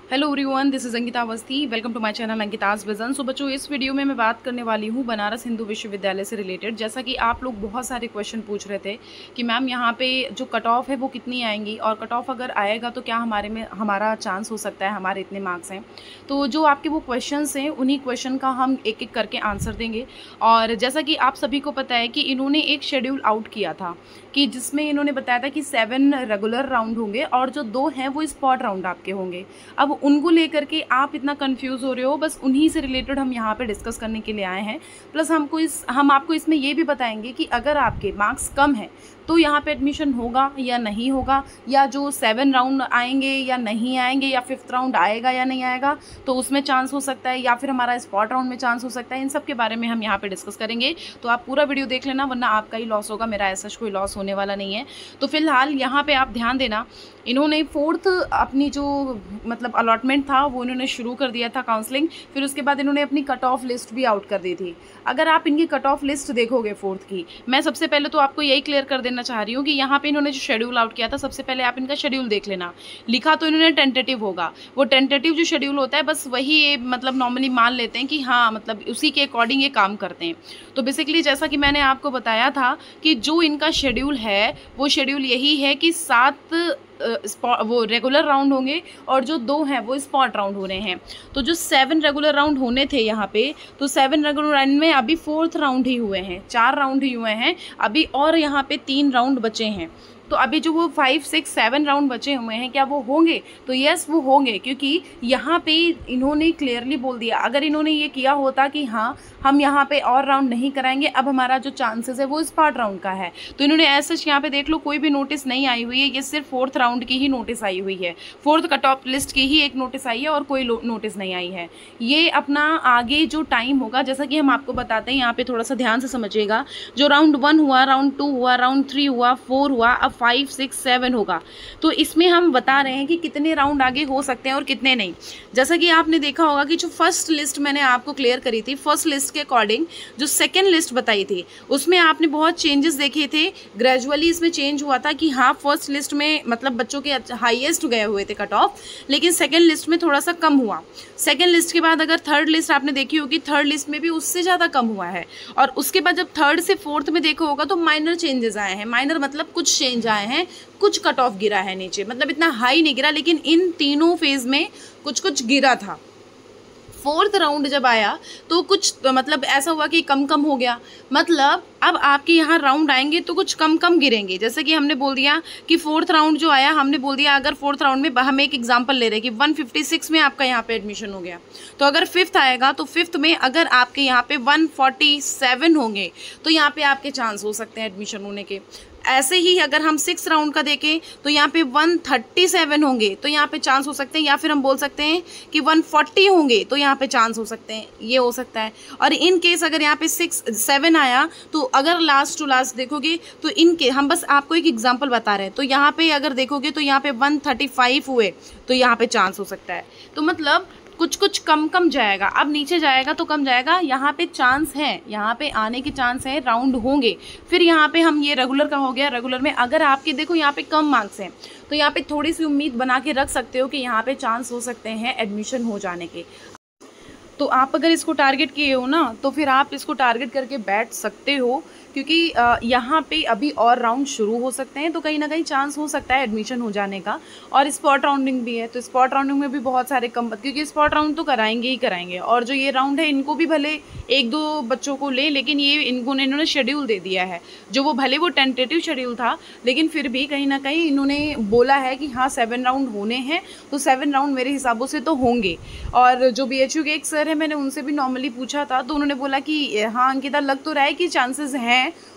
Hello everyone, this is Ankita Awasthi. Welcome to my channel Ankita's vision. So बच्चों, इस video में मैं बात करने वाली हूँ बनारस हिंदू विश्वविद्यालय से रिलेटेड। जैसा कि आप लोग बहुत सारे क्वेश्चन पूछ रहे थे कि मैम यहाँ पे जो कट ऑफ है वो कितनी आएंगी, और कट ऑफ अगर आएगा तो क्या हमारा चांस हो सकता है, हमारे इतने मार्क्स हैं। तो जो आपके वो क्वेश्चन हैं उन्हीं क्वेश्चन का हम एक एक करके आंसर देंगे। और जैसा कि आप सभी को पता है कि इन्होंने एक शेड्यूल आउट किया था कि जिसमें इन्होंने बताया था कि 7 रेगुलर राउंड होंगे और जो 2 हैं वो स्पॉट राउंड आपके होंगे। अब उनको लेकर के आप इतना कंफ्यूज हो रहे हो, बस उन्हीं से रिलेटेड हम यहाँ पे डिस्कस करने के लिए आए हैं। प्लस हम आपको इसमें ये भी बताएंगे कि अगर आपके मार्क्स कम हैं तो यहाँ पे एडमिशन होगा या नहीं होगा, या जो 7 राउंड आएंगे या नहीं आएंगे, या 5th राउंड आएगा या नहीं आएगा तो उसमें चांस हो सकता है, या फिर हमारा स्पॉट राउंड में चांस हो सकता है। इन सब के बारे में हम यहाँ पे डिस्कस करेंगे। तो आप पूरा वीडियो देख लेना, वरना आपका ही लॉस होगा, मेरा ऐसा कोई लॉस होने वाला नहीं है। तो फिलहाल यहाँ पे आप ध्यान देना, इन्होंने 4th अपनी जो मतलब अलॉटमेंट था वो इन्होंने शुरू कर दिया था काउंसलिंग। फिर उसके बाद इन्होंने अपनी कट ऑफ लिस्ट भी आउट कर दी थी। अगर आप इनकी कट ऑफ लिस्ट देखोगे 4th की, मैं सबसे पहले तो आपको यही क्लियर कर देना चाह रही हूँ कि यहाँ पे इन्होंने जो शेड्यूल आउट किया था, सबसे पहले आप इनका शेड्यूल देख लेना। लिखा तो इन्होंने टेंटेटिव होगा, वो टेंटेटिव जो शेड्यूल होता है बस वही ये मतलब नॉर्मली मान लेते हैं कि हाँ मतलब उसी के अकॉर्डिंग ये काम करते हैं। तो बेसिकली जैसा कि मैंने आपको बताया था कि जो इनका शेड्यूल है वो शेड्यूल यही है कि 7 वो रेगुलर राउंड होंगे और जो 2 हैं वो स्पॉट राउंड हो रहे हैं। तो जो 7 रेगुलर राउंड होने थे यहाँ पे, तो 7 रेगुलर राउंड में अभी 4th राउंड ही हुए हैं, 4 राउंड ही हुए हैं अभी, और यहाँ पे 3 राउंड बचे हैं। तो अभी जो वो 5, 6, 7 राउंड बचे हुए हैं, क्या वो होंगे? तो यस वो होंगे, क्योंकि यहाँ पे इन्होंने क्लियरली बोल दिया। अगर इन्होंने ये किया होता कि हाँ हम यहाँ पे और राउंड नहीं कराएंगे, अब हमारा जो चांसेस है वो स्पॉट राउंड का है, तो इन्होंने ऐसा यहाँ पे देख लो कोई भी नोटिस नहीं आई हुई है, ये सिर्फ 4th राउंड की ही नोटिस आई हुई है, 4th कट ऑफ लिस्ट की ही एक नोटिस आई है और कोई नोटिस नहीं आई है। ये अपना आगे जो टाइम होगा, जैसा कि हम आपको बताते हैं, यहाँ पे थोड़ा सा ध्यान से समझिएगा। जो राउंड 1 हुआ, राउंड 2 हुआ, राउंड 3 हुआ, 4 हुआ, अब 5, 6, 7 होगा। तो इसमें हम बता रहे हैं कि कितने राउंड आगे हो सकते हैं और कितने नहीं। जैसा कि आपने देखा होगा कि जो फर्स्ट लिस्ट मैंने आपको क्लियर करी थी, फर्स्ट लिस्ट के अकॉर्डिंग जो सेकंड लिस्ट बताई थी उसमें आपने बहुत चेंजेस देखे थे। ग्रेजुअली इसमें चेंज हुआ था कि हाँ फर्स्ट लिस्ट में मतलब बच्चों के हाईएस्ट गए हुए थे कट ऑफ, लेकिन सेकंड लिस्ट में थोड़ा सा कम हुआ। सेकंड लिस्ट के बाद अगर थर्ड लिस्ट आपने देखी होगी, थर्ड लिस्ट में भी उससे ज़्यादा कम हुआ है। और उसके बाद जब 3rd से 4th में देखा होगा तो माइनर चेंजेस आए हैं। माइनर मतलब कुछ चेंज आए हैं, कुछ कट ऑफ गिरा है नीचे, मतलब इतना हाई नहीं गिरा, लेकिन इन तीनों फेज में कुछ कुछ गिरा था। 4th राउंड जब आया तो कुछ तो मतलब ऐसा हुआ कि कम कम हो गया, मतलब अब आपके यहाँ राउंड आएंगे तो कुछ कम कम गिरेंगे। जैसे कि हमने बोल दिया कि 4th राउंड जो आया, हमने बोल दिया अगर 4th राउंड में हम एक एग्जांपल ले रहे हैं कि 156 में आपका यहाँ पे एडमिशन हो गया, तो अगर 5th आएगा तो 5th में अगर आपके यहाँ पे 147 होंगे तो यहाँ पे आपके चांस हो सकते हैं एडमिशन होने के। ऐसे ही अगर हम 6 राउंड का देखें तो यहाँ पे 137 होंगे तो यहाँ पे चांस हो सकते हैं, या फिर हम बोल सकते हैं कि 140 होंगे तो यहाँ पे चांस हो सकते हैं, ये हो सकता है। और इन केस अगर यहाँ पे 6, 7 आया तो अगर लास्ट टू लास्ट देखोगे तो इनके हम बस आपको एक एग्जांपल बता रहे हैं, तो यहाँ पे अगर देखोगे तो यहाँ पे 135 हुए तो यहाँ पे चांस हो सकता है। तो मतलब कुछ कुछ कम कम जाएगा, अब नीचे जाएगा तो कम जाएगा, यहाँ पे चांस है, यहाँ पे आने के चांस है, राउंड होंगे। फिर यहाँ पे हम ये रेगुलर का हो गया, रेगुलर में अगर आपके देखो यहाँ पे कम मार्क्स हैं तो यहाँ पे थोड़ी सी उम्मीद बना के रख सकते हो कि यहाँ पे चांस हो सकते हैं एडमिशन हो जाने के। तो आप अगर इसको टारगेट किए हो ना तो फिर आप इसको टारगेट करके बैठ सकते हो, क्योंकि यहाँ पे अभी और राउंड शुरू हो सकते हैं, तो कहीं ना कहीं चांस हो सकता है एडमिशन हो जाने का। और स्पॉट राउंडिंग भी है, तो स्पॉट राउंडिंग में भी बहुत सारे कम, क्योंकि स्पॉट राउंड तो कराएंगे ही कराएंगे, और जो ये राउंड है इनको भी भले 1-2 बच्चों को ले, लेकिन ये इन्होंने शेड्यूल दे दिया है, जो वो भले वो टेंटेटिव शेड्यूल था, लेकिन फिर भी कहीं ना कहीं इन्होंने बोला है कि हाँ 7 राउंड होने हैं, तो 7 राउंड मेरे हिसाबों से तो होंगे। और जो BHU के एक सर है, मैंने उनसे भी नॉर्मली पूछा था तो उन्होंने बोला कि हाँ अंकिता लग तो रहा है कि चांसेस हैं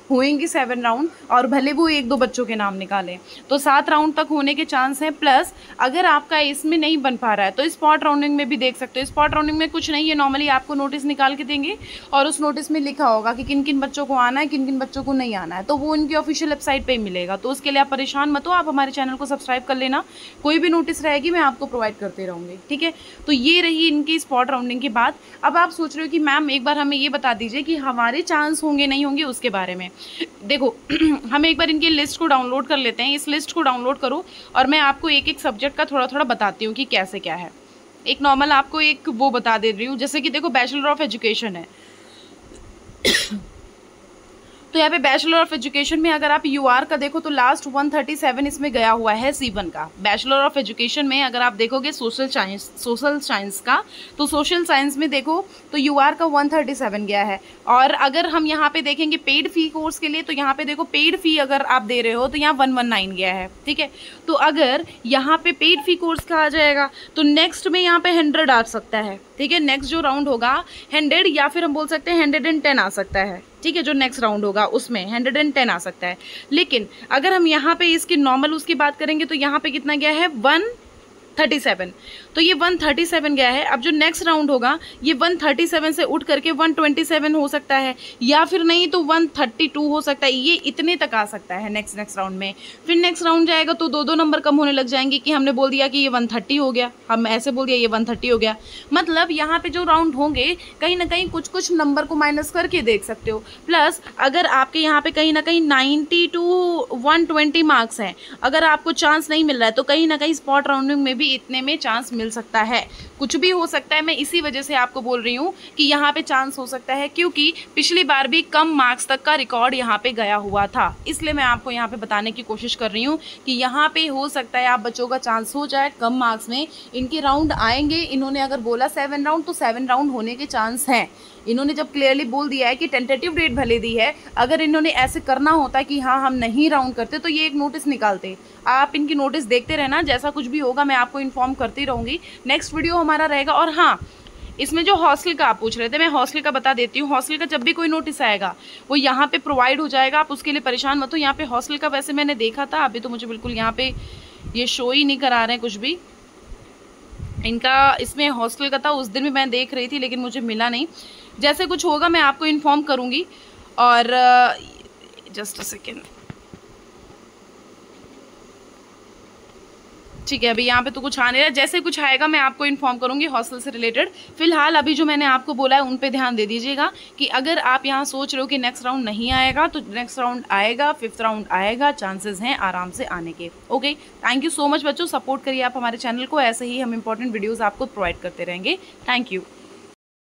होएंगे 7 राउंड, और भले वो 1-2 बच्चों के नाम निकालें तो 7 राउंड तक होने के चांस हैं। प्लस अगर आपका इसमें नहीं बन पा रहा है तो स्पॉट राउंडिंग में भी देख सकते हो। स्पॉट राउंडिंग में कुछ नहीं है, नॉर्मली आपको नोटिस निकाल के देंगे और उस नोटिस में लिखा होगा कि किन किन बच्चों को आना है, किन किन बच्चों को नहीं आना है, तो वो उनकी ऑफिशियल वेबसाइट पर ही मिलेगा। तो उसके लिए आप परेशान मत हो, आप हमारे चैनल को सब्सक्राइब कर लेना, कोई भी नोटिस रहेगी मैं आपको प्रोवाइड करते रहूँगी, ठीक है। तो ये रही इनकी स्पॉट राउंडिंग की बात। अब आप सोच रहे हो कि मैम एक बार हमें ये बता दीजिए कि हमारे चांस होंगे नहीं होंगे उसके बारे में। देखो हम एक बार इनकी लिस्ट को डाउनलोड कर लेते हैं, इस लिस्ट को डाउनलोड करो और मैं आपको एक एक सब्जेक्ट का थोड़ा थोड़ा बताती हूँ कि कैसे क्या है। एक नॉर्मल आपको एक वो बता दे रही हूँ, जैसे कि देखो बैचलर ऑफ एजुकेशन है तो यहाँ पे बैचलर ऑफ एजुकेशन में अगर आप यूआर का देखो तो लास्ट 137 इसमें गया हुआ है C1 का। बैचलर ऑफ एजुकेशन में अगर आप देखोगे सोशल साइंस का, तो सोशल साइंस में देखो तो यूआर का 137 गया है। और अगर हम यहाँ पे देखेंगे पेड फी कोर्स के लिए, तो यहाँ पे देखो पेड फी अगर आप दे रहे हो तो यहाँ 119 गया है, ठीक है। तो अगर यहाँ पे पेड फी कोर्स का आ जाएगा तो नेक्स्ट में यहाँ पे 100 आ सकता है, ठीक है। नेक्स्ट जो राउंड होगा 100 या फिर हम बोल सकते हैं 110 आ सकता है, ठीक है। जो नेक्स्ट राउंड होगा उसमें 110 आ सकता है। लेकिन अगर हम यहाँ पे इसकी नॉर्मल उसकी बात करेंगे तो यहाँ पे कितना गया है 137, तो ये 137 गया है। अब जो नेक्स्ट राउंड होगा ये 137 से उठ करके 127 हो सकता है, या फिर नहीं तो 132 हो सकता है। ये इतने तक आ सकता है नेक्स्ट राउंड में। फिर नेक्स्ट राउंड जाएगा तो 2-2 नंबर कम होने लग जाएंगे कि हमने बोल दिया कि ये 130 हो गया, हम ऐसे बोल दिया ये 130 हो गया। मतलब यहाँ पे जो राउंड होंगे कहीं ना कहीं कुछ नंबर को माइनस करके देख सकते हो। प्लस अगर आपके यहाँ पे कहीं ना कहीं 90 to 120 मार्क्स हैं, अगर आपको चांस नहीं मिल रहा है तो कहीं ना कहीं स्पॉट राउंडिंग में भी इतने में चांस मिल सकता है। कुछ भी हो सकता है, मैं इसी वजह से आपको बोल रही हूँ कि यहाँ पे चांस हो सकता है, क्योंकि पिछली बार भी कम मार्क्स तक का रिकॉर्ड यहाँ पे गया हुआ था। इसलिए मैं आपको यहाँ पे बताने की कोशिश कर रही हूँ कि यहाँ पे हो सकता है आप बच्चों का चांस हो जाए कम मार्क्स में। इनके राउंड आएंगे, इन्होंने अगर बोला 7 राउंड तो 7 राउंड होने के चांस हैं। इन्होंने जब क्लियरली बोल दिया है कि टेंटेटिव डेट भले दी है, अगर इन्होंने ऐसे करना होता कि हाँ हम नहीं राउंड करते तो ये एक नोटिस निकालते। आप इनकी नोटिस देखते रहना, जैसा कुछ भी होगा मैं आपको इन्फॉर्म करती रहूँगी। नेक्स्ट वीडियो हमारा रहेगा। और हाँ, इसमें जो हॉस्टल का आप पूछ रहे थे, मैं हॉस्टल का बता देती हूँ। हॉस्टल का जब भी कोई नोटिस आएगा वो यहाँ पे प्रोवाइड हो जाएगा, आप उसके लिए परेशान मत हो। यहाँ पे हॉस्टल का वैसे मैंने देखा था, अभी तो मुझे बिल्कुल यहाँ पे ये शो ही नहीं करा रहे हैं कुछ भी इनका। इसमें हॉस्टल का था, उस दिन भी मैं देख रही थी लेकिन मुझे मिला नहीं। जैसे कुछ होगा मैं आपको इन्फॉर्म करूँगी। और जस्ट अ सेकेंड, ठीक है। अभी यहाँ पे तो कुछ आ नहीं रहा, जैसे कुछ आएगा मैं आपको इन्फॉर्म करूँगी हॉस्टल से रिलेटेड। फिलहाल अभी जो मैंने आपको बोला है उन पे ध्यान दे दीजिएगा कि अगर आप यहाँ सोच रहे हो कि नेक्स्ट राउंड नहीं आएगा तो नेक्स्ट राउंड आएगा, 5th राउंड आएगा, चांसेस हैं आराम से आने के। Okay, thank you so much बच्चों, सपोर्ट करिए आप हमारे चैनल को, ऐसे ही हम इंपॉर्टेंट वीडियोज़ आपको प्रोवाइड करते रहेंगे। Thank you.